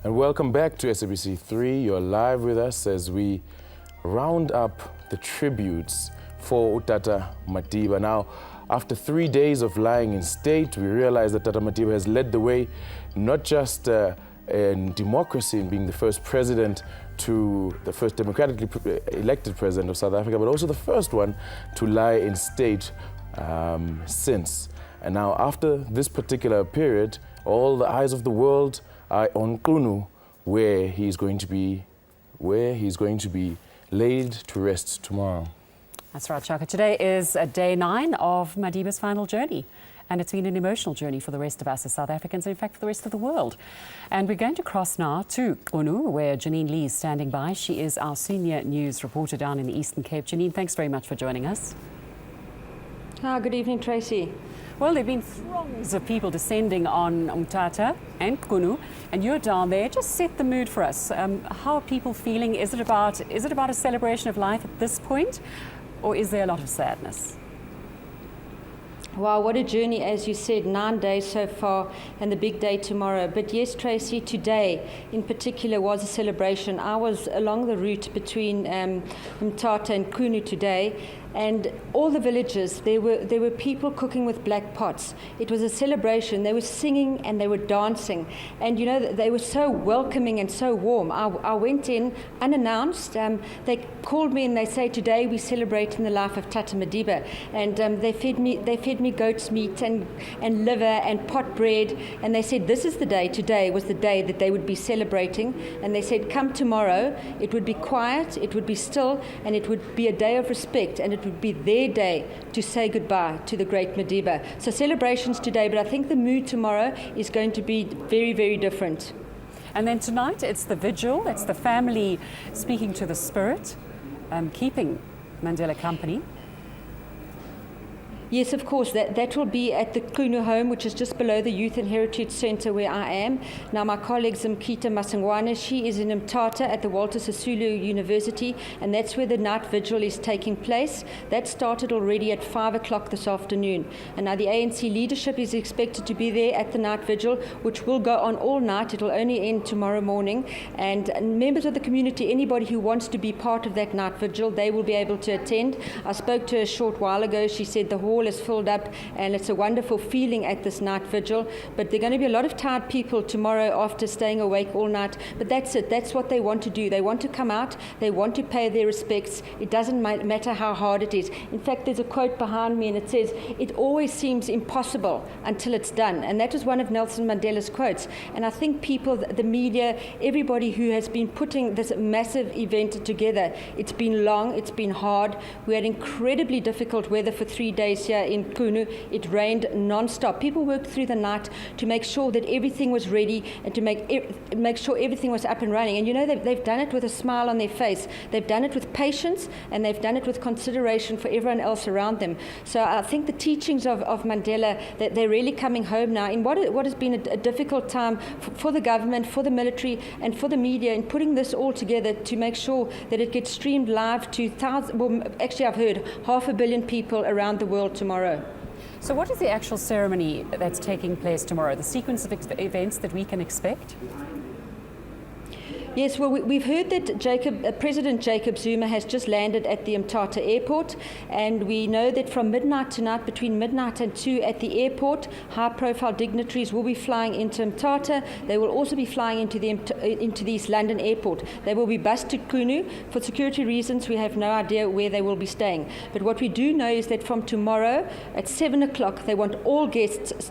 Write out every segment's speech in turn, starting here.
And welcome back to SABC 3. You're live with us as we round up the tributes for Utata Madiba. Now, after 3 days of lying in state, we realize that Tata Madiba has led the way, not just in democracy, in being the first president the first democratically elected president of South Africa, but also the first one to lie in state since. And now, after this particular period, all the eyes of the world are on Kunu, where he's going to be laid to rest tomorrow. That's right, Chaka. Today is day 9 of Madiba's final journey. And it's been an emotional journey for the rest of us as South Africans, and in fact for the rest of the world. And we're going to cross now to Kunu, where Janine Lee is standing by. She is our senior news reporter down in the Eastern Cape. Janine, thanks very much for joining us. Good evening, Tracy. Well, there have been throngs of people descending on Umtata and Kunu, and you're down there. Just set the mood for us. How are people feeling? Is it about a celebration of life at this point, or is there a lot of sadness? Wow, what a journey, as you said, 9 days so far and the big day tomorrow. But yes, Tracy, today in particular was a celebration. I was along the route between Umtata and Kunu today, and all the villages, there were people cooking with black pots. It was a celebration. They were singing and they were dancing. And, you know, they were so welcoming and so warm. I went in unannounced. They called me and they say, today we're celebrating the life of Tata Madiba. And they fed me goat's meat and liver and pot bread. And they said, this is the day. Today was the day that they would be celebrating. And they said, come tomorrow. It would be quiet, it would be still, and it would be a day of respect. And it would be their day to say goodbye to the great Madiba. So celebrations today, but I think the mood tomorrow is going to be very, very different. And then tonight, it's the vigil, it's the family speaking to the spirit, keeping Mandela company. Yes, of course. That will be at the Kunu home, which is just below the Youth and Heritage Centre where I am. Now, my colleague Zimkita Masangwane, she is in Mthatha at the Walter Sisulu University, and that's where the night vigil is taking place. That started already at 5 o'clock this afternoon. And now the ANC leadership is expected to be there at the night vigil, which will go on all night. It will only end tomorrow morning. And members of the community, anybody who wants to be part of that night vigil, they will be able to attend. I spoke to her a short while ago. She said the hall is filled up and it's a wonderful feeling at this night vigil, but there are going to be a lot of tired people tomorrow after staying awake all night, but that's it. That's what they want to do. They want to come out, they want to pay their respects. It doesn't matter how hard it is. In fact, there's a quote behind me and it says, it always seems impossible until it's done, and that was one of Nelson Mandela's quotes. And I think people, the media, everybody who has been putting this massive event together, it's been long, it's been hard. We had incredibly difficult weather for 3 days here in Kunu. It rained non-stop. People worked through the night to make sure that everything was ready and to make sure everything was up and running. And you know, they've done it with a smile on their face. They've done it with patience, and they've done it with consideration for everyone else around them. So I think the teachings of Mandela, that they're really coming home now in what has been a difficult time for the government, for the military, and for the media in putting this all together to make sure that it gets streamed live to thousands, well, actually I've heard 500 million people around the world tomorrow. So what is the actual ceremony that's taking place tomorrow, the sequence of events that we can expect? Yes, well, we've heard that President Jacob Zuma has just landed at the Mthatha airport, and we know that from midnight tonight, between midnight and 2 at the airport, high-profile dignitaries will be flying into Mthatha. They will also be flying into the East London airport. They will be bused to Kunu. For security reasons, we have no idea where they will be staying. But what we do know is that from tomorrow at 7 o'clock, they want all guests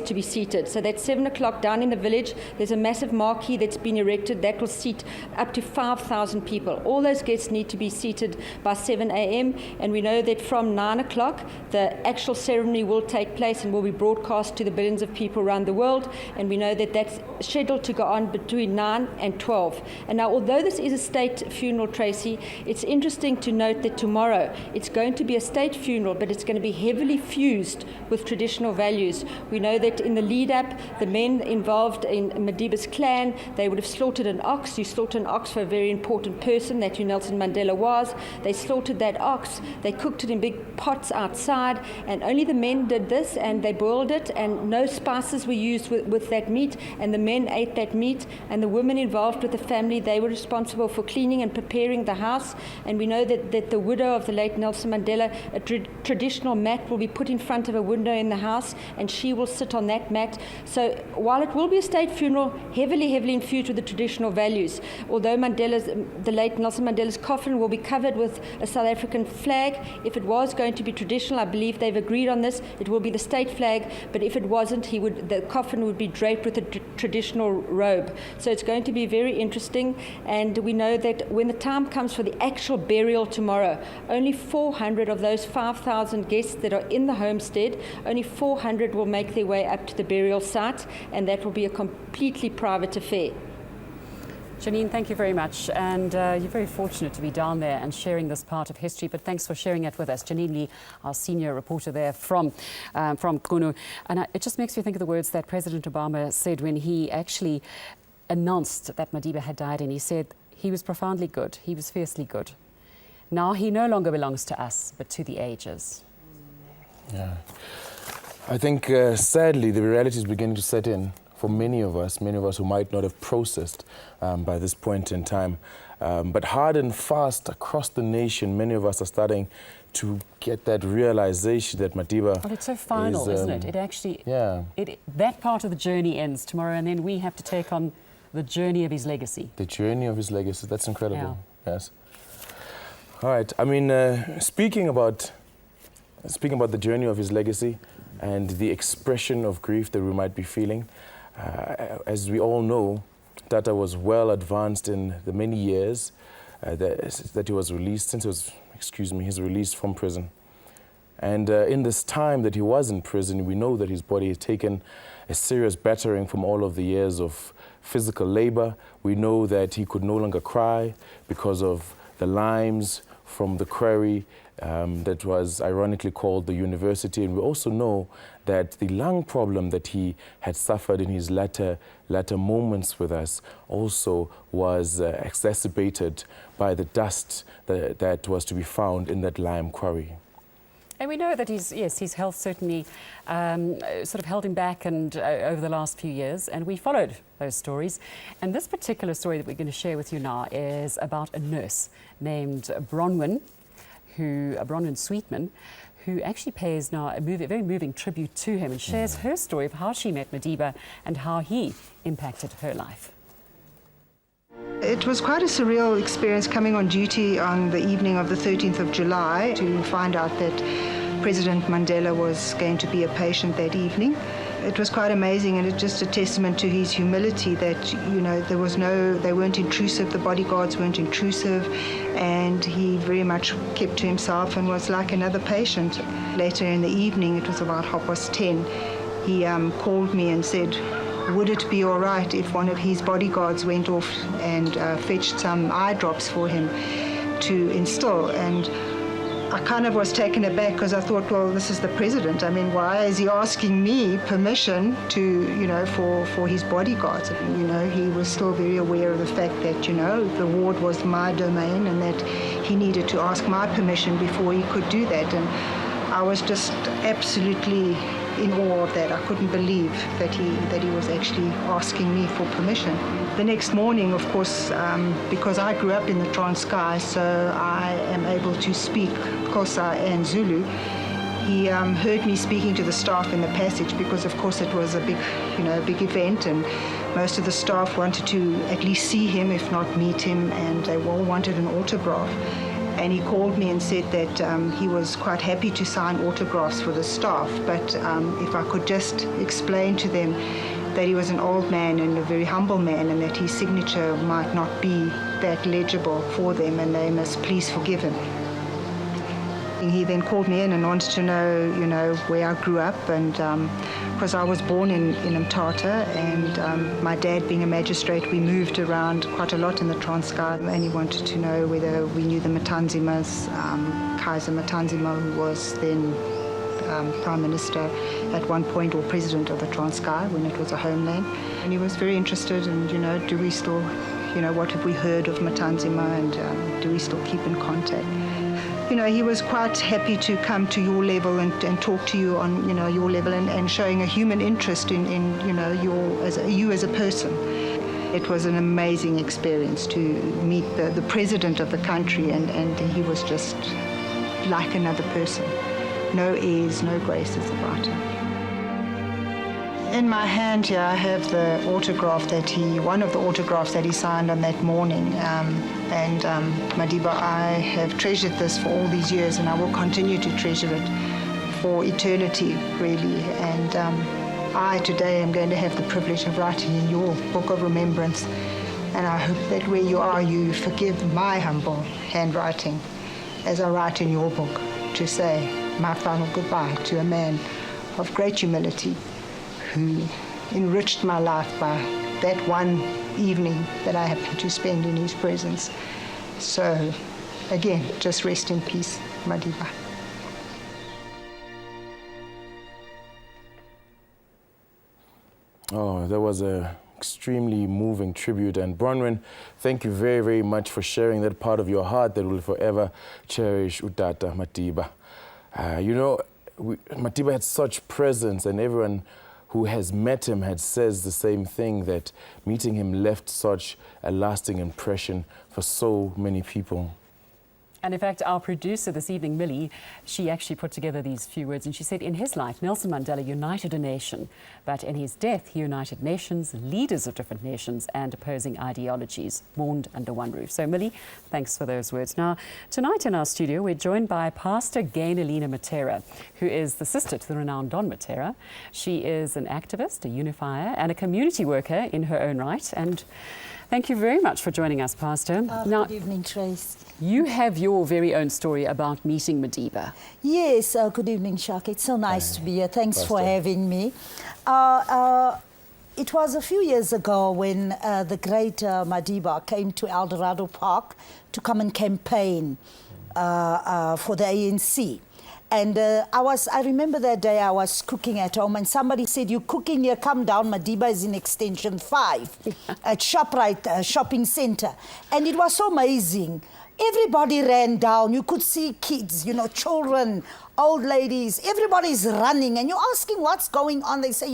to be seated. So that's 7 o'clock down in the village. There's a massive marquee that's been erected that will seat up to 5,000 people. All those guests need to be seated by 7 a.m. And we know that from 9 o'clock, the actual ceremony will take place and will be broadcast to the billions of people around the world. And we know that that's scheduled to go on between 9 and 12. And now, although this is a state funeral, Tracy, it's interesting to note that tomorrow it's going to be a state funeral, but it's going to be heavily fused with traditional values. We know that in the lead-up, the men involved in Madiba's clan, they would have slaughtered an ox. You slaughter an ox for a very important person, that who Nelson Mandela was. They slaughtered that ox, they cooked it in big pots outside, and only the men did this, and they boiled it, and no spices were used with that meat, and the men ate that meat, and the women involved with the family, they were responsible for cleaning and preparing the house. And we know that the widow of the late Nelson Mandela, a traditional mat will be put in front of a window in the house, and she will sit on that mat. So while it will be a state funeral, heavily infused with the traditional values, although the late Nelson Mandela's coffin will be covered with a South African flag, if it was going to be traditional, I believe they've agreed on this, it will be the state flag, but if it wasn't, the coffin would be draped with a traditional robe. So it's going to be very interesting, and we know that when the time comes for the actual burial tomorrow, only 400 of those 5,000 guests that are in the homestead, only 400 will make their way up to the burial site, and that will be a completely private affair. Janine, thank you very much. And you're very fortunate to be down there and sharing this part of history, but thanks for sharing it with us. Janine Lee, our senior reporter there from Qunu. And it just makes me think of the words that President Obama said when he actually announced that Madiba had died, and he said he was profoundly good, he was fiercely good. Now he no longer belongs to us, but to the ages. Yeah. I think, sadly, the reality is beginning to set in for many of us who might not have processed by this point in time. But hard and fast across the nation, many of us are starting to get that realization that Madiba Well, it's so final, isn't it? It actually, that part of the journey ends tomorrow, and then we have to take on the journey of his legacy. The journey of his legacy, that's incredible. Yeah. Yes. All right, I mean, speaking about the journey of his legacy and the expression of grief that we might be feeling, as we all know, Tata was well advanced in the many years that he was released, since his release from prison. And in this time that he was in prison, we know that his body had taken a serious battering from all of the years of physical labor. We know that he could no longer cry because of the limes from the quarry that was ironically called the university. And we also know that the lung problem that he had suffered in his latter moments with us also was exacerbated by the dust that was to be found in that lime quarry. And we know that his health certainly sort of held him back and over the last few years, and we followed those stories. And this particular story that we're going to share with you now is about a nurse named Bronwyn Sweetman, who actually pays now a very moving tribute to him and shares her story of how she met Madiba and how he impacted her life. It was quite a surreal experience coming on duty on the evening of the 13th of July to find out that President Mandela was going to be a patient that evening. It was quite amazing, and it's just a testament to his humility that, you know, they weren't intrusive, the bodyguards weren't intrusive, and he very much kept to himself and was like another patient. Later in the evening, it was about 10:30, he called me and said, would it be all right if one of his bodyguards went off and fetched some eye drops for him to instill? And I kind of was taken aback because I thought, well, this is the president. I mean, why is he asking me permission to, you know, for his bodyguards? You know, he was still very aware of the fact that, you know, the ward was my domain and that he needed to ask my permission before he could do that. And I was just absolutely in awe of that. I couldn't believe that he was actually asking me for permission. The next morning, of course, because I grew up in the Transkei, so I am able to speak Xhosa and Zulu. He heard me speaking to the staff in the passage because, of course, it was a big event, and most of the staff wanted to at least see him, if not meet him, and they all wanted an autograph. And he called me and said that he was quite happy to sign autographs for the staff, but if I could just explain to them that he was an old man and a very humble man, and that his signature might not be that legible for them, and they must please forgive him. He then called me in and wanted to know, you know, where I grew up, and because I was born in Mthatha, and my dad being a magistrate, we moved around quite a lot in the Transkei, and he wanted to know whether we knew the Matanzimas, Kaiser Matanzima, who was then Prime Minister at one point, or President of the Transkei when it was a homeland. And he was very interested in, do we still, what have we heard of Matanzima, and do we still keep in contact? He was quite happy to come to your level and talk to you on, your level, and showing a human interest in you as a person. It was an amazing experience to meet the president of the country, and he was just like another person. No airs, no graces about him. In my hand here, I have the autograph one of the autographs that he signed on that morning. Madiba, I have treasured this for all these years, and I will continue to treasure it for eternity, really. And I today am going to have the privilege of writing in your book of remembrance. And I hope that where you are, you forgive my humble handwriting as I write in your book to say my final goodbye to a man of great humility, who enriched my life by that one evening that I happened to spend in his presence. So, again, just rest in peace, Madiba. Oh, that was an extremely moving tribute. And Bronwyn, thank you very, very much for sharing that part of your heart that will forever cherish Utata Madiba. Madiba had such presence, and everyone who has met him says the same thing, that meeting him left such a lasting impression for so many people. And in fact, our producer this evening, Millie, she actually put together these few words, and she said, in his life, Nelson Mandela united a nation, but in his death, he united nations, leaders of different nations and opposing ideologies, mourned under one roof. So, Millie, thanks for those words. Now, tonight in our studio, we're joined by Pastor Gaynalina Matera, who is the sister to the renowned Don Matera. She is an activist, a unifier, and a community worker in her own right. And thank you very much for joining us, Pastor. Good evening, Trace. You have your very own story about meeting Madiba. Yes, good evening, Shaka. It's so nice to be here. Thanks Pastor. for having me. It was a few years ago when the great Madiba came to El Dorado Park to come and campaign for the ANC. And I remember that day I was cooking at home, and somebody said, "You cooking here? Come down. Madiba is in Extension 5 at ShopRite Shopping Centre." And it was so amazing. Everybody ran down. You could see kids, children, old ladies. Everybody's running, and you're asking what's going on. They say,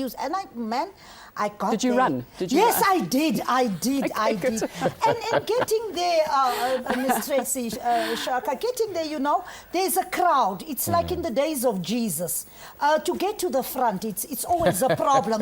I got Did you there. run? Did you yes, run? I did. I did. And getting there, Miss Tracy, Shaka, getting there, there's a crowd. It's like in the days of Jesus. To get to the front, it's always a problem,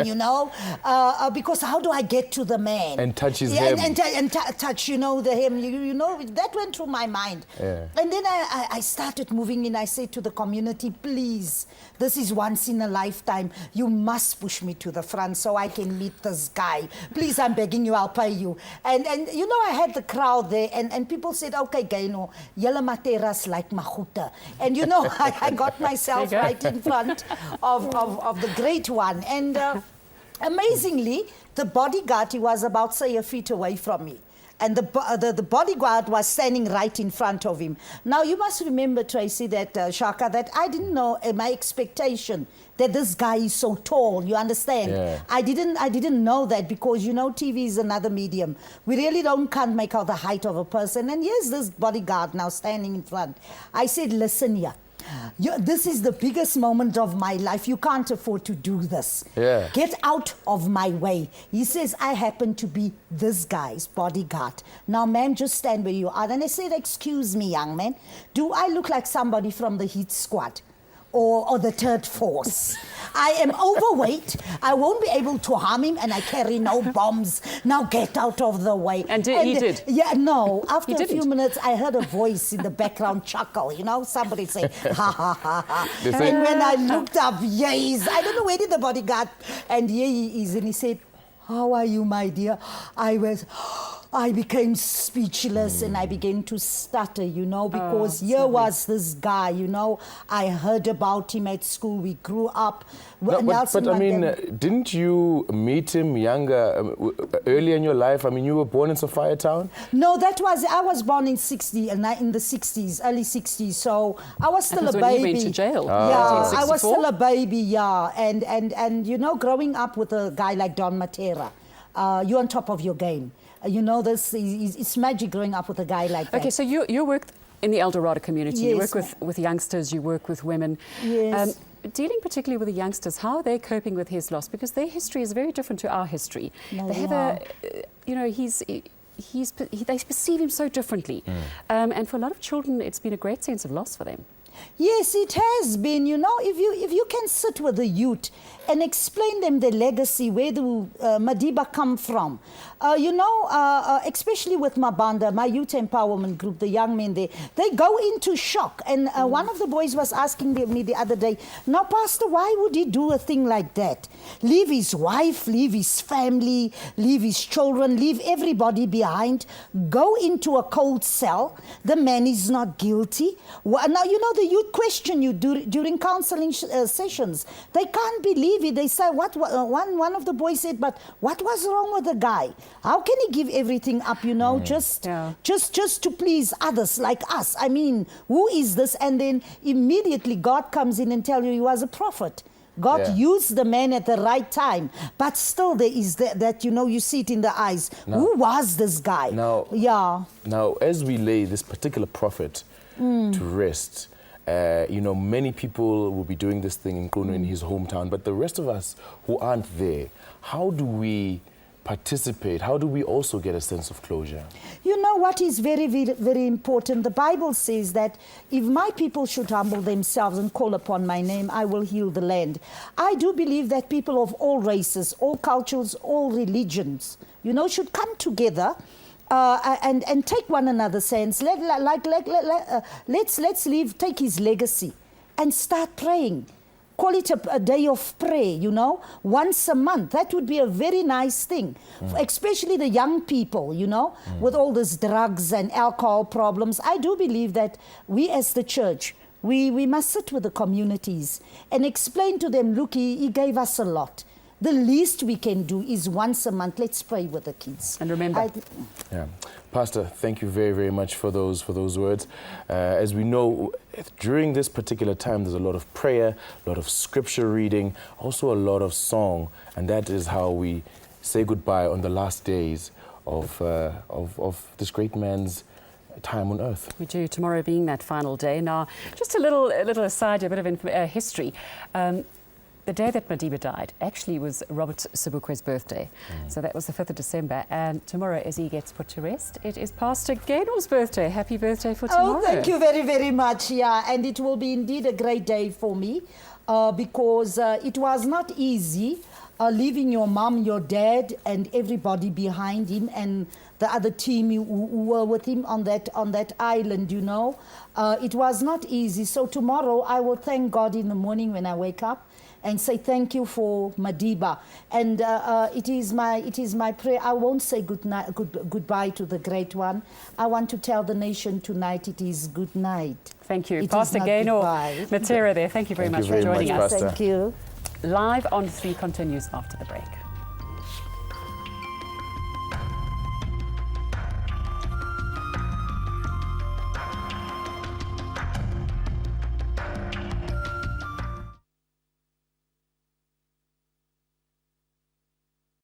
because how do I get to the man? And touch his hem. And touch, the hem. That went through my mind. Yeah. And then I started moving in. I said to the community, please, this is once in a lifetime. You must push me to the front so I can meet this guy. Please, I'm begging you, I'll pay you. And I had the crowd there, and people said, okay, Gaino, Yella Materas like Mahuta. And I got myself right in front of the great one. And amazingly, the bodyguard, he was about, say, a feet away from me. And the bodyguard was standing right in front of him. Now, you must remember, Tracy, that, Shaka, that I didn't know my expectation that this guy is so tall, you understand? Yeah. I didn't know that because, TV is another medium. We really can't make out the height of a person. And here's this bodyguard now standing in front. I said, listen here. This is the biggest moment of my life. You can't afford to do this. Yeah. Get out of my way. He says, I happen to be this guy's bodyguard. Now, ma'am, just stand where you are. And I said, excuse me, young man. Do I look like somebody from the Heat Squad? Or the third force? I am overweight. I won't be able to harm him, and I carry no bombs. Now get out of the way. And he did? Yeah, no. After a few minutes, I heard a voice in the background chuckle. Somebody say, ha, ha, ha, ha. And when I looked up, yes, I don't know where did the bodyguard, and here he is, and he said, how are you, my dear? I was, I became speechless and I began to stutter, because here was this guy, I heard about him at school. We grew up. No, but I mean, didn't you meet him younger, earlier in your life? I mean, you were born in Sophia Town? No, I was born in the 60s, early 60s. So I was still a baby. When he went to jail. Yeah, I was still a baby, yeah. And growing up with a guy like Don Matera, you're on top of your game. It's magic growing up with a guy like that. Okay, so you work in the El Dorado community. Yes, you work with youngsters, you work with women. Yes. Dealing particularly with the youngsters, how are they coping with his loss? Because their history is very different to our history. No, they have they perceive him so differently. And for a lot of children, it's been a great sense of loss for them. Yes, it has been. If you can sit with the youth and explain them the legacy, where do Madiba come from? Especially with Mabanda, my youth empowerment group, the young men there, they go into shock. And one of the boys was asking me the other day, now, Pastor, why would he do a thing like that? Leave his wife, leave his family, leave his children, leave everybody behind, go into a cold cell. The man is not guilty. Now, the youth question you during counseling sessions. They can't believe it. They say, one of the boys said, but what was wrong with the guy? How can he give everything up, just to please others like us? I mean, who is this? And then immediately God comes in and tells you he was a prophet. God used the man at the right time. But still there is that you see it in the eyes. Now, who was this guy? Now, as we lay this particular prophet to rest, many people will be doing this thing in his hometown, but the rest of us who aren't there, how do we participate? How do we also get a sense of closure? You know what is very, very, very important? The Bible says that if my people should humble themselves and call upon my name, I will heal the land. I do believe that people of all races, all cultures, all religions, should come together and take one another's hands. Let's take his legacy and start praying. Call it a day of prayer, once a month. That would be a very nice thing, especially the young people, with all these drugs and alcohol problems. I do believe that we as the church, we must sit with the communities and explain to them, look, he gave us a lot. The least we can do is once a month, let's pray with the kids. And remember. Pastor, thank you very, very much for those words. As we know, during this particular time, there's a lot of prayer, a lot of scripture reading, also a lot of song, and that is how we say goodbye on the last days of this great man's time on earth. We do, tomorrow being that final day. Now, just a little aside, a bit of history. The day that Madiba died actually was Robert Sobukwe's birthday. So that was the 5th of December. And tomorrow, as he gets put to rest, it is Pastor Gaynor's birthday. Happy birthday for tomorrow. Oh, thank you very, very much. Yeah, and it will be indeed a great day for me because it was not easy leaving your mom, your dad, and everybody behind him, and the other team who were with him on that island, It was not easy. So tomorrow, I will thank God in the morning when I wake up and say thank you for Madiba. And it is my prayer. I won't say goodbye to the great one. I want to tell the nation tonight it is good night. Thank you. Pastor Gaynor Matera there. Thank you very much for joining us. Thank you. Live on 3 continues after the break.